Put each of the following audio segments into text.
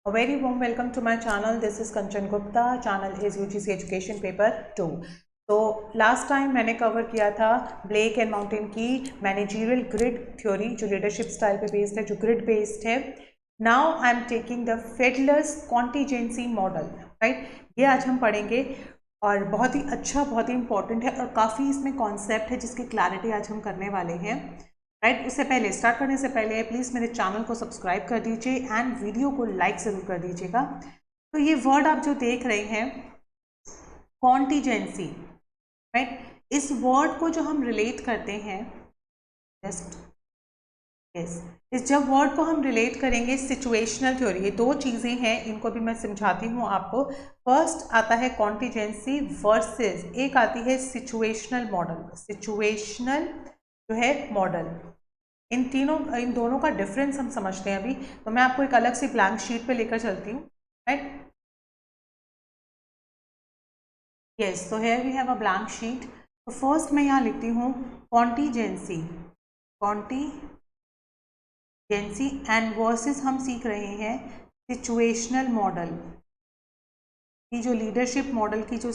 A very warm welcome to my channel. This is Kanchan Gupta. Channel is UGC Education Paper 2. तो last time मैंने cover किया था Blake and Mouton की managerial grid theory जो leadership style पे based है, जो grid based है. Now I am taking the Fiedler's contingency model, right. ये आज हम पढ़ेंगे और बहुत ही अच्छा, बहुत ही इंपॉर्टेंट है और काफ़ी इसमें कॉन्सेप्ट है जिसकी क्लैरिटी आज हम करने वाले हैं, राइट. उससे पहले, स्टार्ट करने से पहले प्लीज़ मेरे चैनल को सब्सक्राइब कर दीजिए एंड वीडियो को लाइक ज़रूर कर दीजिएगा. तो ये वर्ड आप जो देख रहे हैं कॉन्टीजेंसी, राइट, इस वर्ड को जो हम रिलेट करते हैं, जस्ट इस जब वर्ड को हम रिलेट करेंगे सिचुएशनल थ्योरी, ये दो चीज़ें हैं, इनको भी मैं समझाती हूँ आपको. फर्स्ट आता है कॉन्टीजेंसी वर्सेस एक आती है सिचुएशनल मॉडल. सिचुएशनल जो है मॉडल, इन दोनों का डिफरेंस हम समझते हैं अभी. तो मैं आपको एक अलग सी ब्लैंक शीट पे लेकर चलती हूँ, राइट. यस, तो here we have a blank sheet. तो फर्स्ट मैं यहाँ लिखती हूँ कॉन्टीजेंसी एंड वर्सेस हम सीख रहे हैं सिचुएशनल मॉडल की, जो लीडरशिप मॉडल की जो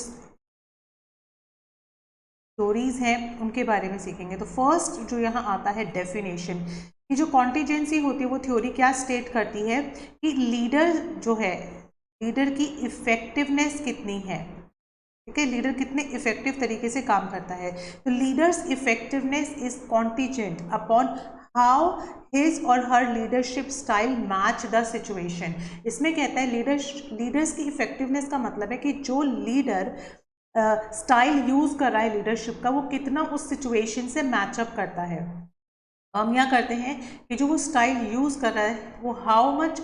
स्टोरीज हैं उनके बारे में सीखेंगे. तो फर्स्ट जो यहाँ आता है डेफिनेशन, कि जो कॉन्टीजेंसी होती है वो थ्योरी क्या स्टेट करती है कि लीडर जो है, लीडर की इफेक्टिवनेस कितनी है, ठीक है, लीडर कितने इफेक्टिव तरीके से काम करता है. तो leaders effectiveness is contingent upon how his or her leadership style match the situation. इसमें कहता है लीडर्स की इफेक्टिवनेस का मतलब है कि जो लीडर स्टाइल यूज कर रहा है लीडरशिप का, वो कितना उस सिचुएशन से मैचअप करता है. हम यहाँ करते हैं कि जो वो स्टाइल यूज कर रहा है वो हाउ मच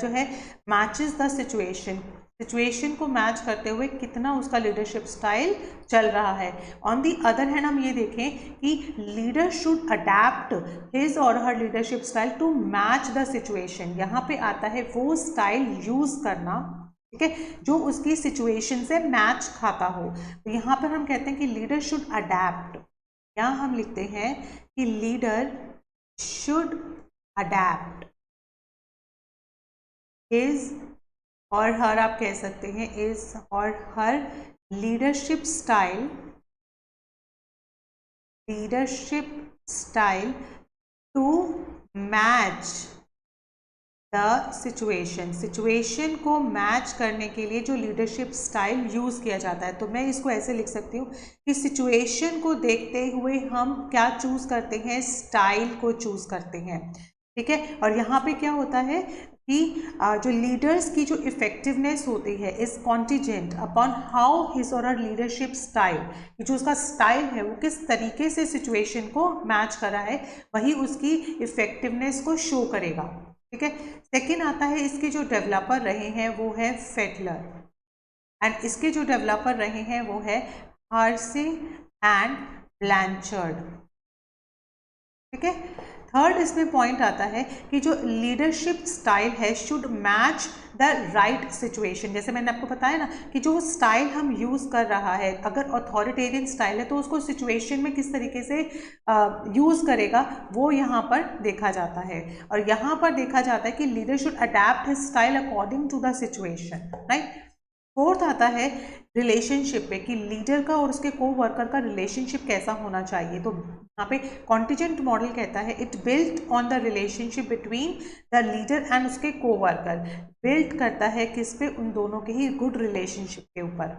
जो है मैचेस द सिचुएशन को मैच करते हुए कितना उसका लीडरशिप स्टाइल चल रहा है. ऑन दी अदर हैंड हम ये देखें कि leader should adapt his or her leadership style to match the situation. यहाँ पे आता है वो स्टाइल यूज करना, ठीक है, जो उसकी सिचुएशन से मैच खाता हो. तो यहाँ पर हम कहते हैं कि लीडर शुड अडैप्ट. यहाँ हम लिखते हैं कि leader should adapt his or हर, आप कह सकते हैं is or her leadership style to match the situation को मैच करने के लिए जो लीडरशिप स्टाइल यूज़ किया जाता है. तो मैं इसको ऐसे लिख सकती हूँ कि सिचुएशन को देखते हुए हम क्या चूज़ करते हैं, स्टाइल को चूज़ करते हैं, ठीक है. और यहाँ पे क्या होता है कि जो लीडर्स की जो इफेक्टिवनेस होती है is contingent upon how his or her leadership style, कि जो उसका स्टाइल है वो किस तरीके से सिचुएशन को मैच कर रहा है, वही उसकी इफेक्टिवनेस को शो करेगा, ठीक है. सेकेंड आता है, इसके जो डेवलपर रहे हैं वो है फेडलर, एंड इसके जो डेवलपर रहे हैं वो है हार्सी एंड ब्लैंचर्ड, ठीक है. थर्ड इसमें पॉइंट आता है कि जो लीडरशिप स्टाइल है should match the right situation. जैसे मैंने आपको बताया ना कि जो स्टाइल हम यूज़ कर रहा है, अगर अथॉरिटेरियन स्टाइल है तो उसको सिचुएशन में किस तरीके से यूज़ करेगा वो यहाँ पर देखा जाता है. और यहाँ पर देखा जाता है कि leader should adapt his style according to the situation, right. Fourth आता है रिलेशनशिप पे, कि लीडर का और उसके को वर्कर का रिलेशनशिप कैसा होना चाहिए. तो यहाँ पे कॉन्टीजेंट मॉडल कहता है it built on the relationship between the leader and उसके को वर्कर. बिल्ट करता है किस पे, उन दोनों के ही गुड रिलेशनशिप के ऊपर.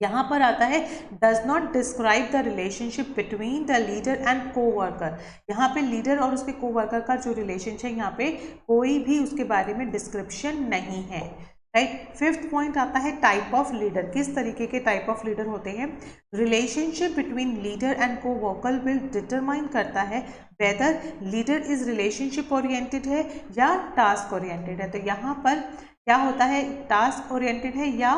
यहाँ पर आता है does not describe the relationship between the leader and को वर्कर. यहाँ पे लीडर और उसके को वर्कर का जो रिलेशनशिप है यहाँ पे कोई भी उसके बारे में डिस्क्रिप्शन नहीं है, राइट. फिफ्थ पॉइंट आता है टाइप ऑफ लीडर. किस तरीके के टाइप ऑफ लीडर होते हैं. Relationship between leader and coworker will determine करता है whether leader is relationship oriented है या टास्क ओरिएंटेड है. तो यहाँ पर क्या होता है, टास्क ओरिएंटेड है या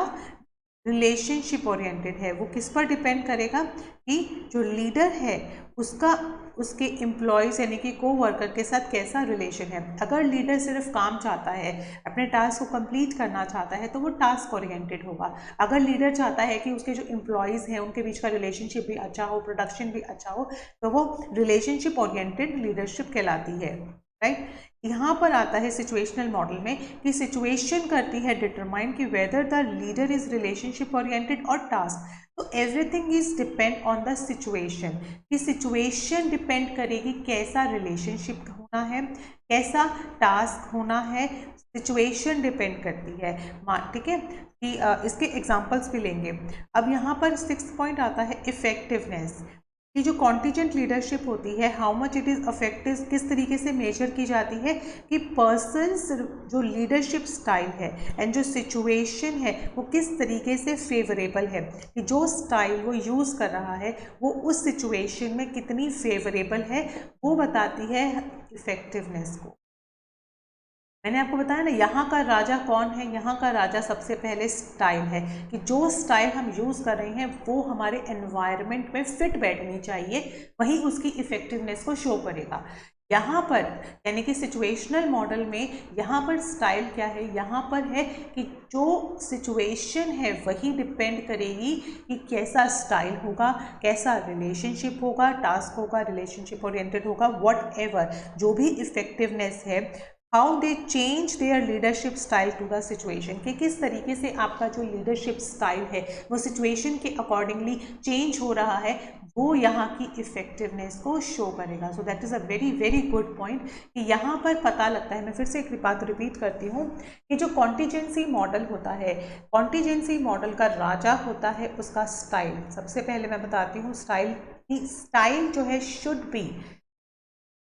रिलेशनशिप ओरिएंटेड है, वो किस पर डिपेंड करेगा कि जो लीडर है उसका उसके एम्प्लॉयज़ यानी कि को वर्कर के साथ कैसा रिलेशन है. अगर लीडर सिर्फ काम चाहता है, अपने टास्क को कंप्लीट करना चाहता है, तो वो टास्क ओरिएंटेड होगा. अगर लीडर चाहता है कि उसके जो एम्प्लॉयज़ हैं उनके बीच का रिलेशनशिप भी अच्छा हो, प्रोडक्शन भी अच्छा हो, तो वो रिलेशनशिप ओरिएंटेड लीडरशिप कहलाती है, राइट. यहाँ पर आता है सिचुएशनल मॉडल में कि सिचुएशन करती है डिटरमाइन कि whether the leader is relationship oriented और टास्क। तो everything is depend on the situation, कि सिचुएशन डिपेंड करेगी कैसा रिलेशनशिप होना है, कैसा टास्क होना है, सिचुएशन डिपेंड करती है। ठीक है, कि इसके एग्जांपल्स भी लेंगे। अब यहाँ पर 6th पॉइंट आता है इफेक्टिवनेस, कि जो कॉन्टीजेंट लीडरशिप होती है how much it is affective किस तरीके से मेजर की जाती है, कि पर्सन्स जो लीडरशिप स्टाइल है एंड जो सिचुएशन है वो किस तरीके से फेवरेबल है, कि जो स्टाइल वो यूज़ कर रहा है वो उस सिचुएशन में कितनी फेवरेबल है, वो बताती है इफेक्टिवनेस को। मैंने आपको बताया ना, यहाँ का राजा कौन है, यहाँ का राजा सबसे पहले स्टाइल है, कि जो स्टाइल हम यूज़ कर रहे हैं वो हमारे एनवायरनमेंट में फिट बैठनी चाहिए, वही उसकी इफ़ेक्टिवनेस को शो करेगा। यहाँ पर यानी कि सिचुएशनल मॉडल में यहाँ पर स्टाइल क्या है, यहाँ पर है कि जो सिचुएशन है वही डिपेंड करेगी कि कैसा स्टाइल होगा, कैसा रिलेशनशिप होगा, टास्क होगा, रिलेशनशिप ओरिएंटेड होगा, व्हाटएवर जो भी इफ़ेक्टिवनेस है, how they change their leadership style to the situation, कि किस तरीके से आपका जो लीडरशिप स्टाइल है वो सिचुएशन के अकॉर्डिंगली चेंज हो रहा है, वो यहाँ की इफेक्टिवनेस को शो करेगा। So that is a very very good point, कि यहाँ पर पता लगता है, मैं फिर से एक बात रिपीट करती हूँ, कि जो कॉन्टीजेंसी मॉडल होता है, कॉन्टीजेंसी मॉडल का राजा होता है उसका स्टाइल। सबसे पहले मैं बताती हूँ स्टाइल, की स्टाइल जो है शुड बी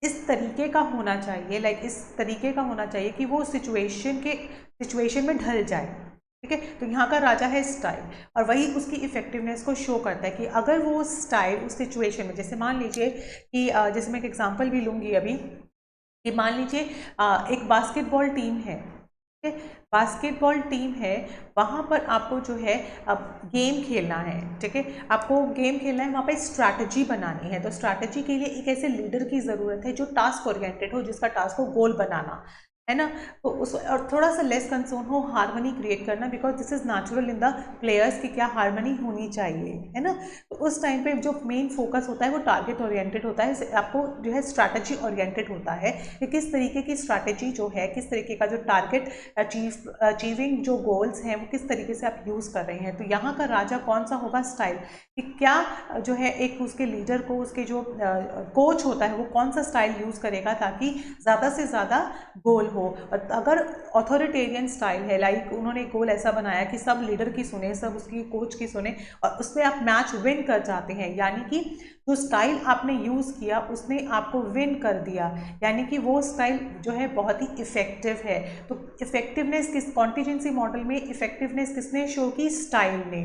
इस तरीके का होना चाहिए, लाइक इस तरीके का होना चाहिए कि वो सिचुएशन में ढल जाए। ठीक है, तो यहाँ का राजा है स्टाइल, और वही उसकी इफेक्टिवनेस को शो करता है, कि अगर वो स्टाइल उस सिचुएशन में, जैसे मान लीजिए कि जैसे मैं एक एग्जांपल भी लूँगी अभी, कि मान लीजिए एक बास्केटबॉल टीम है, ठीक है, बास्केटबॉल टीम है, वहाँ पर आपको जो है अब गेम खेलना है, ठीक है, आपको गेम खेलना है, वहाँ पे स्ट्रैटेजी बनानी है। तो स्ट्रैटेजी के लिए एक ऐसे लीडर की ज़रूरत है जो टास्क ओरिएंटेड हो, जिसका टास्क हो गोल बनाना, है ना, तो उस और थोड़ा सा लेस कंसर्न हो हारमोनी क्रिएट करना, because this is natural in the players की क्या हारमोनी होनी चाहिए, है ना। तो उस टाइम पे जो मेन फोकस होता है वो टारगेट ओरिएंटेड होता है, आपको जो है स्ट्रैटेजी ओरिएंटेड होता है, कि किस तरीके की स्ट्रैटेजी जो है, किस तरीके का जो टारगेट अचीविंग जो गोल्स हैं वो किस तरीके से आप यूज़ कर रहे हैं। तो यहाँ का राजा कौन सा होगा, स्टाइल, कि क्या जो है एक उसके लीडर को, उसके जो कोच होता है वो कौन सा स्टाइल यूज़ करेगा ताकि ज़्यादा से ज़्यादा गोल हो। और अगर ऑथोरिटेरियन स्टाइल है, लाइक उन्होंने गोल ऐसा बनाया कि सब लीडर की सुने, सब उसकी कोच की सुने, और उससे आप मैच विन कर जाते हैं, यानी कि जो स्टाइल आपने यूज़ किया उसने आपको विन कर दिया, यानी कि वो स्टाइल जो है बहुत ही इफेक्टिव है। तो इफेक्टिवनेस किस कॉन्टीजेंसी मॉडल में इफेक्टिवनेस किसने शो की, स्टाइल ने,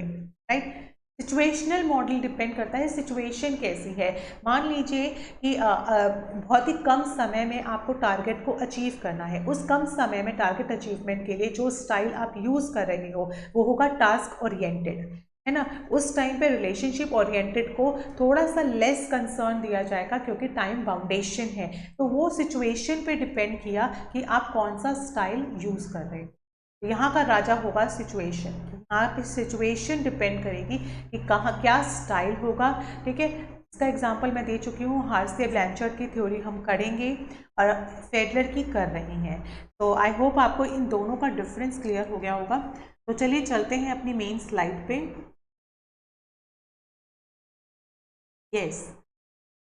राइट। सिचुएशनल मॉडल डिपेंड करता है सिचुएशन कैसी है। मान लीजिए कि बहुत ही कम समय में आपको टारगेट को अचीव करना है, उस कम समय में टारगेट अचीवमेंट के लिए जो स्टाइल आप यूज़ कर रहे हो वो होगा टास्क ओरिएंटेड, है ना। उस टाइम पे रिलेशनशिप ओरिएंटेड को थोड़ा सा लेस कंसर्न दिया जाएगा, क्योंकि टाइम बाउंडेशन है। तो वो सिचुएशन पे डिपेंड किया कि आप कौन सा स्टाइल यूज़ कर रहे हो। यहाँ का राजा होगा सिचुएशन, यहाँ पे सिचुएशन डिपेंड करेगी कि कहाँ क्या स्टाइल होगा, ठीक है। इसका एग्जांपल मैं दे चुकी हूँ, हार्से ब्लैंचर्ड की थ्योरी हम करेंगे और फेडलर की कर रही हैं। तो आई होप आपको इन दोनों का डिफरेंस क्लियर हो गया होगा। तो चलिए चलते हैं अपनी मेन स्लाइड पे। Yes,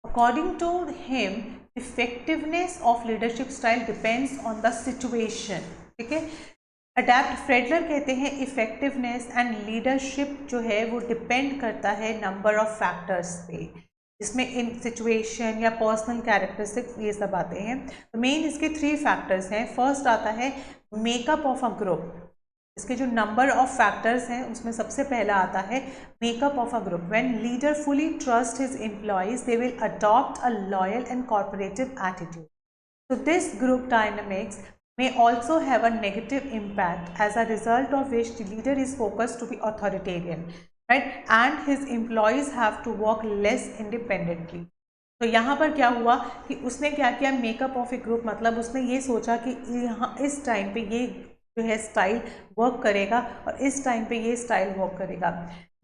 according to him effectiveness of leadership style depends on the situation, ठीक है। अडेप्ट फ्रेडलर कहते हैं इफेक्टिवनेस एंड लीडरशिप जो है वो डिपेंड करता है नंबर ऑफ फैक्टर्स पे, इसमें इन सिचुएशन या पर्सनल कैरेक्टरिस्टिक्स ये सब आते हैं। तो मेन इसके 3 फैक्टर्स हैं। फर्स्ट आता है मेकअप ऑफ अ ग्रुप, इसके जो नंबर ऑफ फैक्टर्स हैं उसमें सबसे पहला आता है makeup of a group. When leader fully trust his employees they will adopt a loyal and corporative attitude. So this group dynamics may also have a negative impact, as a result of which the leader is focused to be authoritarian, right? And his employees have to work less independently. तो यहाँ पर क्या हुआ कि उसने क्या किया, makeup of A group, मतलब उसने ये सोचा कि यहाँ इस टाइम पे ये जो है स्टाइल वर्क करेगा और इस टाइम पे ये स्टाइल वर्क करेगा।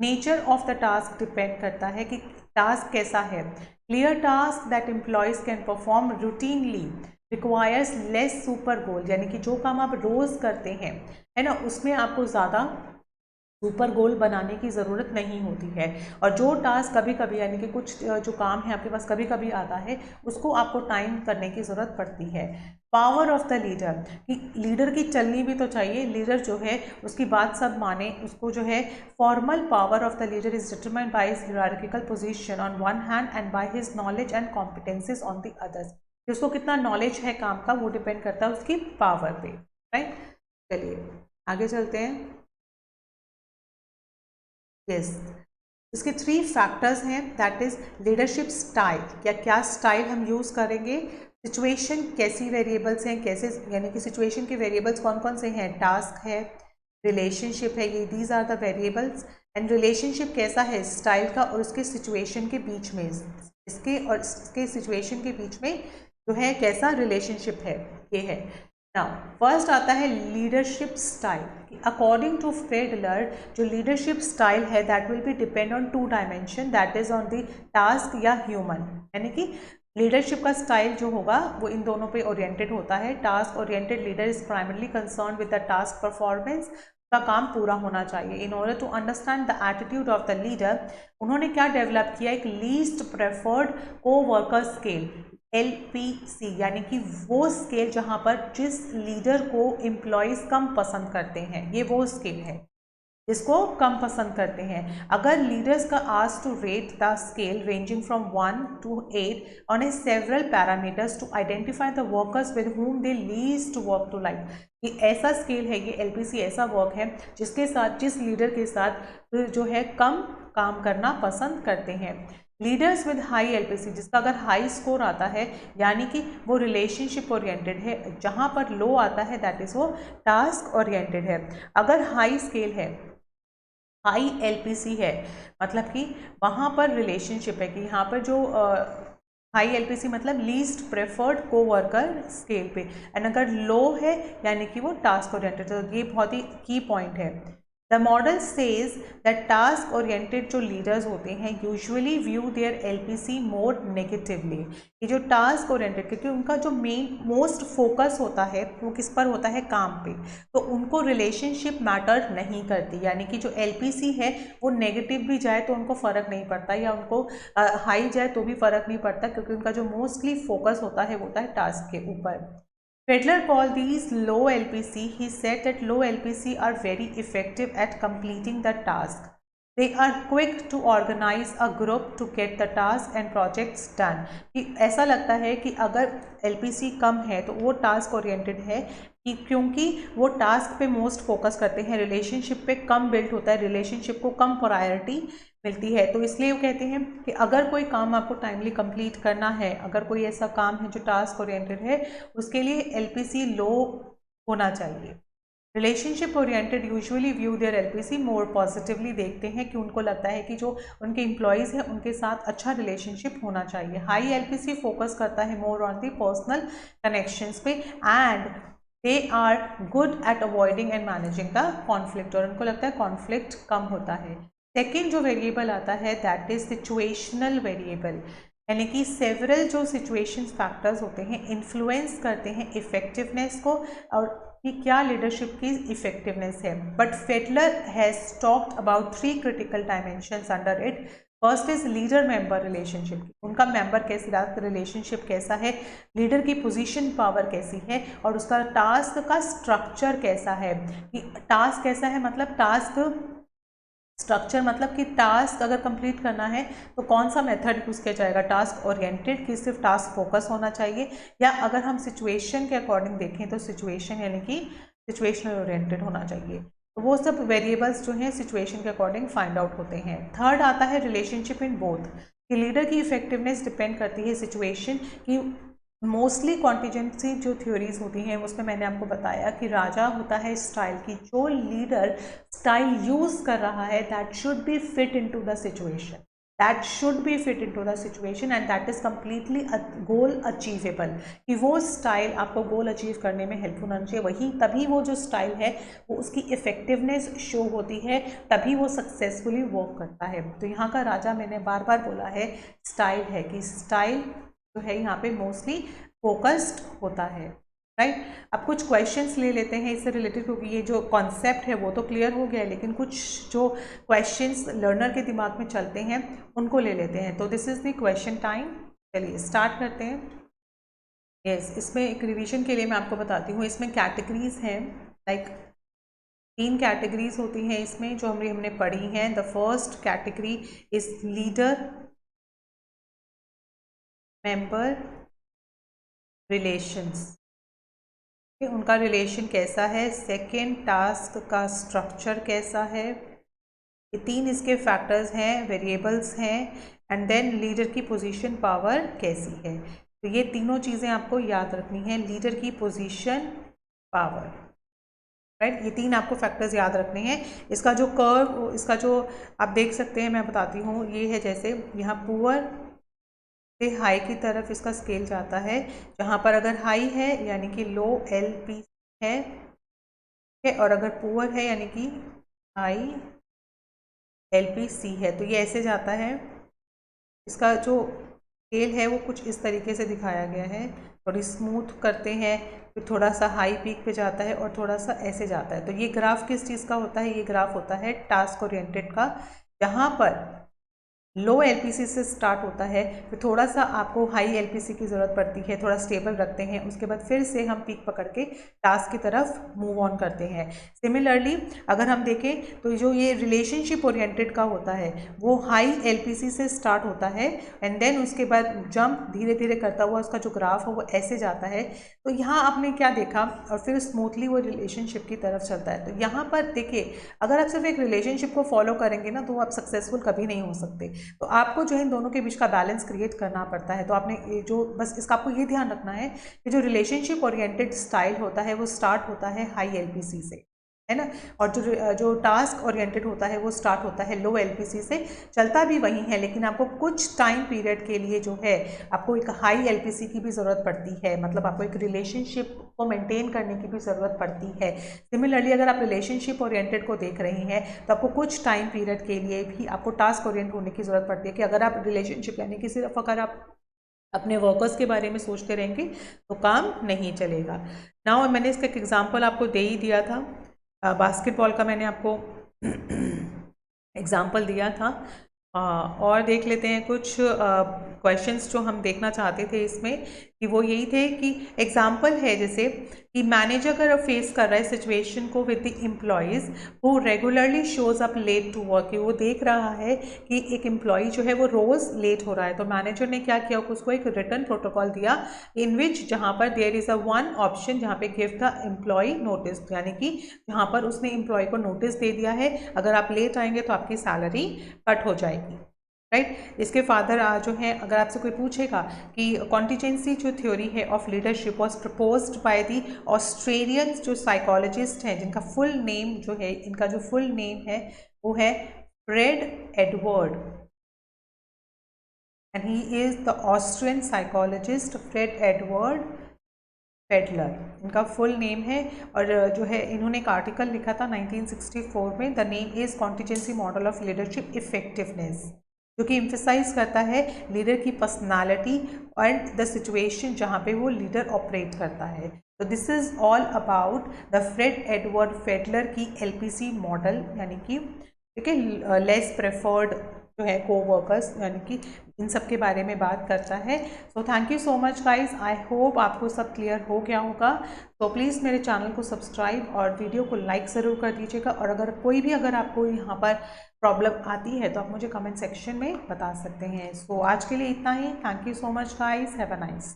Nature of the task depend करता है कि टास्क कैसा है। Clear task that employees can perform routinely requires less super goal, यानी कि जो काम आप रोज करते हैं, है ना, उसमें आपको ज़्यादा सुपर गोल बनाने की ज़रूरत नहीं होती है। और जो टास्क कभी कभी, यानी कि कुछ जो काम है आपके पास कभी कभी आता है, उसको आपको टाइम करने की ज़रूरत पड़ती है। पावर ऑफ द लीडर, कि लीडर की चलनी भी तो चाहिए, लीडर जो है उसकी बात सब माने, उसको जो है formal power of the leader is determined by his hierarchical position on one hand and by his knowledge and competencies on the others. उसको कितना नॉलेज है काम का वो डिपेंड करता है उसकी पावर पे, राइट। चलिए आगे चलते हैं। यस, इसके 3 फैक्टर्स हैं, दैट इज लीडरशिप स्टाइल, या क्या स्टाइल हम यूज़ करेंगे, सिचुएशन, कैसी वेरिएबल्स हैं, कैसे, यानी कि सिचुएशन के वेरिएबल्स कौन कौन से हैं, टास्क है, रिलेशनशिप है, ये these are the variables. And relationship कैसा है स्टाइल का और उसके सिचुएशन के बीच में, इसके और इसके सिचुएशन के बीच में जो है कैसा रिलेशनशिप है, ये है। नाउ फर्स्ट आता है लीडरशिप स्टाइल। अकॉर्डिंग टू फेडलर, जो लीडरशिप स्टाइल है that will be depend on 2 dimension, that is on the task या ह्यूमन, यानी कि लीडरशिप का स्टाइल जो होगा वो इन दोनों पे ओरिएंटेड होता है। Task oriented leader is primarily concern with the task performance, का काम पूरा होना चाहिए। In order to understand the attitude of the leader, उन्होंने क्या डेवलप किया, एक least preferred coworker scale, LPC, यानी कि वो स्केल जहां पर जिस लीडर को एम्प्लॉयज कम पसंद करते हैं, ये वो स्केल है जिसको कम पसंद करते हैं। अगर लीडर्स का ask to rate the scale ranging from 1 to 8 on a several parameters to identify the workers with whom they least work to like, ये ऐसा स्केल है, ये LPC ऐसा वर्क है जिसके साथ, जिस लीडर के साथ जो है कम काम करना पसंद करते हैं। लीडर्स विद हाई LPC, जिसका अगर हाई स्कोर आता है यानी कि वो रिलेशनशिप ओरिएंटेड है, जहाँ पर लो आता है दैट इज वो टास्क ओरिएंटेड है। अगर हाई स्केल है, हाई LPC है, मतलब कि वहाँ पर रिलेशनशिप है, कि यहाँ पर जो हाई LPC मतलब least preferred coworker scale पे, एंड अगर लो है यानी कि वो टास्क ओरिएंटेड, तो ये बहुत ही की पॉइंट है। The model says that task oriented जो लीडर्स होते हैं usually view their LPC more negatively, ये जो टास्क ओरिएंटेड, क्योंकि उनका जो मेन मोस्ट फोकस होता है वो किस पर होता है, काम पे, तो उनको रिलेशनशिप मैटर नहीं करती, यानी कि जो LPC है वो नेगेटिव भी जाए तो उनको फ़र्क नहीं पड़ता, या उनको हाई जाए तो भी फ़र्क नहीं पड़ता, क्योंकि उनका जो मोस्टली फोकस होता है वो होता है टास्क के ऊपर। Fedler called these low LPC. He said that low LPC are very effective at completing the task. They are quick to organize a group to get the task and projects done. कि ऐसा लगता है कि अगर LPC कम है तो वो task oriented है, कि क्योंकि वो टास्क पे मोस्ट फोकस करते हैं, रिलेशनशिप पे कम बिल्ड होता है, रिलेशनशिप को कम प्रायोरिटी मिलती है, तो इसलिए वो कहते हैं कि अगर कोई काम आपको टाइमली कंप्लीट करना है, अगर कोई ऐसा काम है जो टास्क ओरिएंटेड है, उसके लिए LPC लो होना चाहिए। Relationship oriented usually view their LPC more positively, देखते हैं कि उनको लगता है कि जो उनके एम्प्लॉयज़ हैं उनके साथ अच्छा रिलेशनशिप होना चाहिए। हाई LPC फोकस करता है more on the personal connections पे, and they are good at avoiding and managing the conflict, और उनको लगता है कॉन्फ्लिक्ट कम होता है। सेकेंड जो वेरिएबल आता है दैट इज सिचुएशनल वेरिएबल, यानी कि सेवरल जो सिचुएशंस फैक्टर्स होते हैं इन्फ्लुएंस करते हैं इफेक्टिवनेस को, और कि क्या लीडरशिप की इफेक्टिवनेस है। But Fiedler has talked about 3 critical dimensions under it. First is leader member relationship, उनका मेंबर कैसी रिलेशनशिप कैसा है, लीडर की पोजीशन पावर कैसी है, और उसका टास्क का स्ट्रक्चर कैसा है, कि टास्क कैसा है, मतलब टास्क स्ट्रक्चर, मतलब कि टास्क अगर कंप्लीट करना है तो कौन सा मेथड यूज़ किया जाएगा, टास्क ओरिएंटेड कि सिर्फ टास्क फोकस होना चाहिए, या अगर हम सिचुएशन के अकॉर्डिंग देखें तो सिचुएशन यानी कि सिचुएशनल ओरिएंटेड होना चाहिए। तो वो सब वेरिएबल्स जो हैं सिचुएशन के अकॉर्डिंग फाइंड आउट होते हैं। थर्ड आता है रिलेशनशिप इन बोथ, कि लीडर की इफेक्टिवनेस डिपेंड करती है सिचुएशन की। मोस्टली कॉन्टीजेंसी जो थ्योरीज होती हैं उसमें मैंने आपको बताया कि राजा होता है स्टाइल की, जो लीडर स्टाइल यूज कर रहा है that should be fit into the situation, that should be fit into the situation and that is completely goal achievable, कि वो स्टाइल आपको गोल अचीव करने में हेल्पफुल होना चाहिए, वही तभी वो जो स्टाइल है वो उसकी इफेक्टिवनेस शो होती है, तभी वो सक्सेसफुली वर्क करता है। तो यहाँ का राजा मैंने बार बार बोला है स्टाइल है, कि स्टाइल जो है यहाँ पे मोस्टली फोकस्ड होता है, राइट। अब कुछ क्वेश्चंस ले लेते हैं इससे रिलेटेड, क्योंकि ये जो कॉन्सेप्ट है वो तो क्लियर हो गया है, लेकिन कुछ जो क्वेश्चंस लर्नर के दिमाग में चलते हैं उनको ले लेते हैं। तो this is the question time. चलिए स्टार्ट करते हैं। यस, इसमें एक रिवीजन के लिए मैं आपको बताती हूँ, इसमें कैटेगरीज हैं, लाइक 3 कैटेगरीज होती हैं इसमें जो हमने पढ़ी हैं। The first category is leader member relations, उनका रिलेशन कैसा है। सेकेंड, टास्क का स्ट्रक्चर कैसा है। ये 3 इसके फैक्टर्स हैं, वेरिएबल्स हैं। एंड देन लीडर की पोजीशन पावर कैसी है। तो ये तीनों चीज़ें आपको याद रखनी है, लीडर की पोजीशन पावर, राइट। ये 3 आपको फैक्टर्स याद रखने हैं। इसका जो कर्व, इसका जो आप देख सकते हैं, मैं बताती हूँ, ये है जैसे यहाँ पुअर से हाई की तरफ इसका स्केल जाता है, जहाँ पर अगर हाई है यानी कि लो LP है, और अगर पुअर है यानी कि हाई LPC है। तो ये ऐसे जाता है। इसका जो स्केल है वो कुछ इस तरीके से दिखाया गया है। थोड़ी स्मूथ करते हैं, फिर थोड़ा सा हाई पीक पे जाता है और थोड़ा सा ऐसे जाता है। तो ये ग्राफ किस चीज़ का होता है, ये ग्राफ होता है टास्क ओरिएंटेड का, जहाँ पर लो LPC से स्टार्ट होता है, फिर थोड़ा सा आपको हाई LPC की ज़रूरत पड़ती है, थोड़ा स्टेबल रखते हैं, उसके बाद फिर से हम पीक पकड़ के टास्क की तरफ मूव ऑन करते हैं। सिमिलरली अगर हम देखें तो जो ये रिलेशनशिप ओरिएंटेड का होता है वो हाई LPC से स्टार्ट होता है, एंड देन उसके बाद जंप धीरे धीरे करता हुआ उसका जो ग्राफ है वो ऐसे जाता है। तो यहाँ आपने क्या देखा, और फिर स्मूथली वो रिलेशनशिप की तरफ चलता है। तो यहाँ पर देखिए, अगर आप सिर्फ एक रिलेशनशिप को फॉलो करेंगे ना तो आप सक्सेसफुल कभी नहीं हो सकते। तो आपको जो है इन दोनों के बीच का बैलेंस क्रिएट करना पड़ता है। तो आपने जो बस इसका आपको ये ध्यान रखना है कि जो रिलेशनशिप ओरिएंटेड स्टाइल होता है वो स्टार्ट होता है हाई LPC से, है ना, और जो टास्क ओरिएंटेड होता है वो स्टार्ट होता है लो LPC से। चलता भी वही है, लेकिन आपको कुछ टाइम पीरियड के लिए जो है आपको एक हाई LPC की भी ज़रूरत पड़ती है, मतलब आपको एक रिलेशनशिप को मेंटेन करने की भी ज़रूरत पड़ती है। सिमिलरली अगर आप रिलेशनशिप ओरिएंटेड को देख रहे हैं तो आपको कुछ टाइम पीरियड के लिए भी आपको टास्क ओरिएंट होने की ज़रूरत पड़ती है, कि अगर आप रिलेशनशिप यानी कि सिर्फ अगर आप अपने वर्कर्स के बारे में सोचते रहेंगे तो काम नहीं चलेगा। नाउ मैंने इसका एक एग्जाम्पल आपको दे ही दिया था, बास्केटबॉल का मैंने आपको एग्जाम्पल दिया था। और देख लेते हैं कुछ क्वेश्चंस जो हम देखना चाहते थे इसमें, कि वो यही थे कि एग्जाम्पल है जैसे कि मैनेजर अगर फेस कर रहा है सिचुएशन को with the employees who regularly shows up late to work, वो देख रहा है कि एक एम्प्लॉय जो है वो रोज़ लेट हो रहा है। तो मैनेजर ने क्या किया, उसको एक रिटर्न प्रोटोकॉल दिया इन विच, जहाँ पर there is a one option जहाँ पे गिव द एम्प्लॉय नोटिस, यानी कि जहाँ पर उसने एम्प्लॉय को नोटिस दे दिया है अगर आप लेट आएंगे तो आपकी सैलरी कट हो जाएगी, राइट। इसके फादर जो है, अगर आपसे कोई पूछेगा कि कॉन्टिजेंसी जो थ्योरी है of leadership was proposed by the Australian जो साइकोलॉजिस्ट हैं, जिनका फुल नेम जो है, इनका जो फुल नेम है वो है Fred Edward, and he is the Austrian psychologist Fred Edward Fiedler, इनका फुल नेम है। और जो है इन्होंने एक आर्टिकल लिखा था 1964 में, the name is contingency model of leadership effectiveness, जो कि एम्फेसाइज करता है लीडर की पर्सनालिटी एंड द सिचुएशन जहाँ पे वो लीडर ऑपरेट करता है। तो this is all about the Fred Edward Fiedler की LPC मॉडल, यानी कि ठीक है, लेस प्रेफर्ड जो है कोवर्कर्स, यानी कि इन सब के बारे में बात करता है। So thank you so much guys, I hope आपको सब क्लियर हो गया होगा। तो प्लीज़ मेरे चैनल को सब्सक्राइब और वीडियो को लाइक ज़रूर कर दीजिएगा। और अगर आपको यहाँ पर प्रॉब्लम आती है तो आप मुझे कमेंट सेक्शन में बता सकते हैं। सो आज के लिए इतना ही। Thank you so much guys, have a nice.